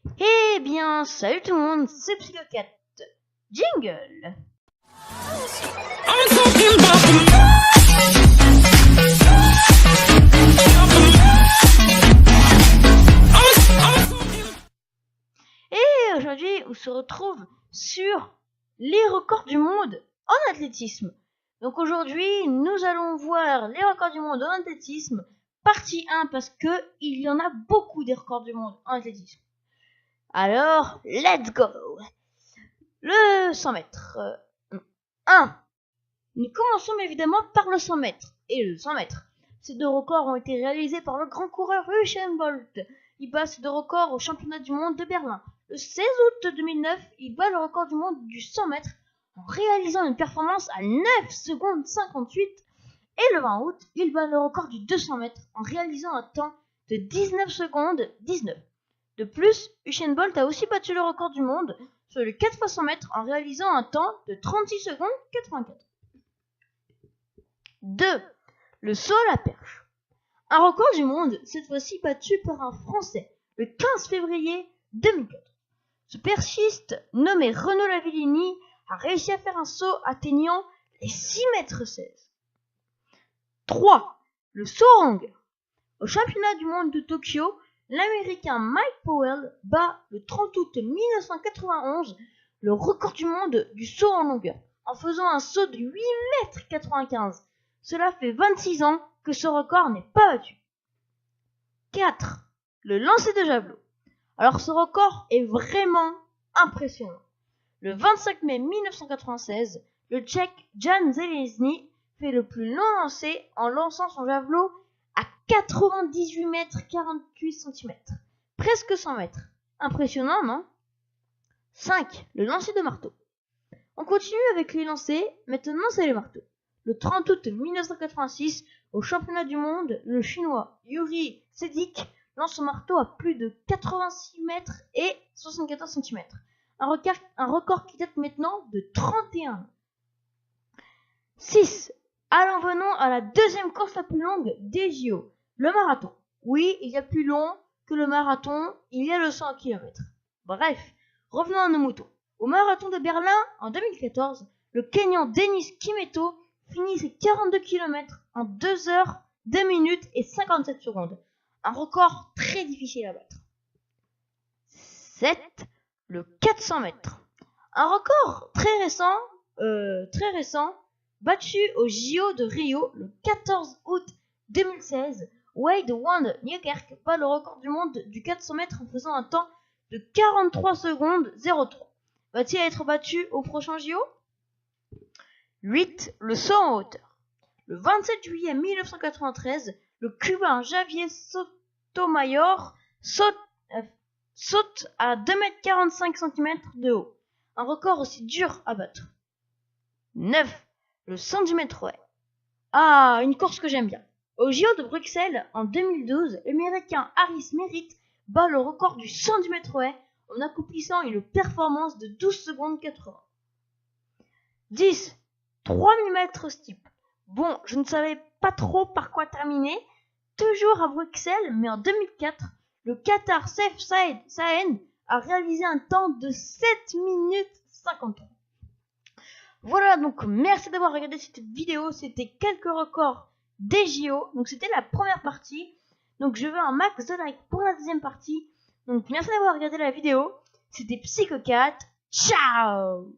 Eh bien, salut tout le monde, c'est Psychocat. Jingle. Et aujourd'hui, on se retrouve sur les records du monde en athlétisme. Donc aujourd'hui, nous allons voir les records du monde en athlétisme, partie 1, parce que il y en a beaucoup des records du monde en athlétisme. Alors, let's go. Le 100 mètres. 1. Nous commençons évidemment par le 100 mètres. Et le 100 mètres. Ces deux records ont été réalisés par le grand coureur Usain Bolt. Il bat ces deux records au championnat du monde de Berlin. Le 16 août 2009, il bat le record du monde du 100 mètres en réalisant une performance à 9 secondes 58. Et le 20 août, il bat le record du 200 mètres en réalisant un temps de 19 secondes 19. De plus, Usain Bolt a aussi battu le record du monde sur le 4 x 100 mètres en réalisant un temps de 36 secondes 84. 2. Le saut à la perche. Un record du monde, cette fois-ci battu par un Français, le 15 février 2004. Ce perchiste, nommé Renaud Lavillenie, a réussi à faire un saut atteignant les 6 mètres 16. 3. Le saut en longueur. Au championnat du monde de Tokyo, l'Américain Mike Powell bat le 30 août 1991 le record du monde du saut en longueur en faisant un saut de 8,95 m. Cela fait 26 ans que ce record n'est pas battu. 4. Le lancer de javelot. Alors ce record est vraiment impressionnant. Le 25 mai 1996, le Tchèque Jan Železný fait le plus long lancer en lançant son javelot à 98 mètres 48 cm. Presque 100 mètres. Impressionnant, non? 5. Le lancer de marteau. On continue avec les lancers, maintenant c'est les marteaux. Le 30 août 1986, au championnat du monde, le chinois Yuri Sedik lance son marteau à plus de 86 mètres et 74 cm. Un record qui date maintenant de 31 ans. 6. Venons à la deuxième course la plus longue des JO, le marathon. Oui, il y a plus long que le marathon, il y a le 100 km. Bref, revenons à nos moutons. Au marathon de Berlin, en 2014, le Kenyan Denis Kimeto finit ses 42 km en 2 heures, 2 minutes et 57 secondes. Un record très difficile à battre. 7. Le 400 mètres. Un record très récent, battu au JO de Rio le 14 août 2016. Wade Van Niekerk bat le record du monde du 400 mètres en faisant un temps de 43 secondes 03. Va-t-il être battu au prochain JO? 8. Le saut en hauteur. Le 27 juillet 1993, le Cubain Javier Sotomayor saute à 2,45 m de haut. Un record aussi dur à battre. 9. Le 110 mètres haies. Ah, une course que j'aime bien. Au JO de Bruxelles, en 2012, l'Américain Harris Merritt bat le record du 110 mètres haies en accomplissant une performance de 12 secondes 80. 10. 3000 mètres steeple. Bon, je ne savais pas trop par quoi terminer. Toujours à Bruxelles, mais en 2004, le Qatar Saif Sahen a réalisé un temps de 7 minutes 53. Voilà, donc merci d'avoir regardé cette vidéo. C'était quelques records des JO. Donc c'était la première partie. Donc je veux un max de likes pour la deuxième partie. Donc merci d'avoir regardé la vidéo. C'était Psychocat. Ciao!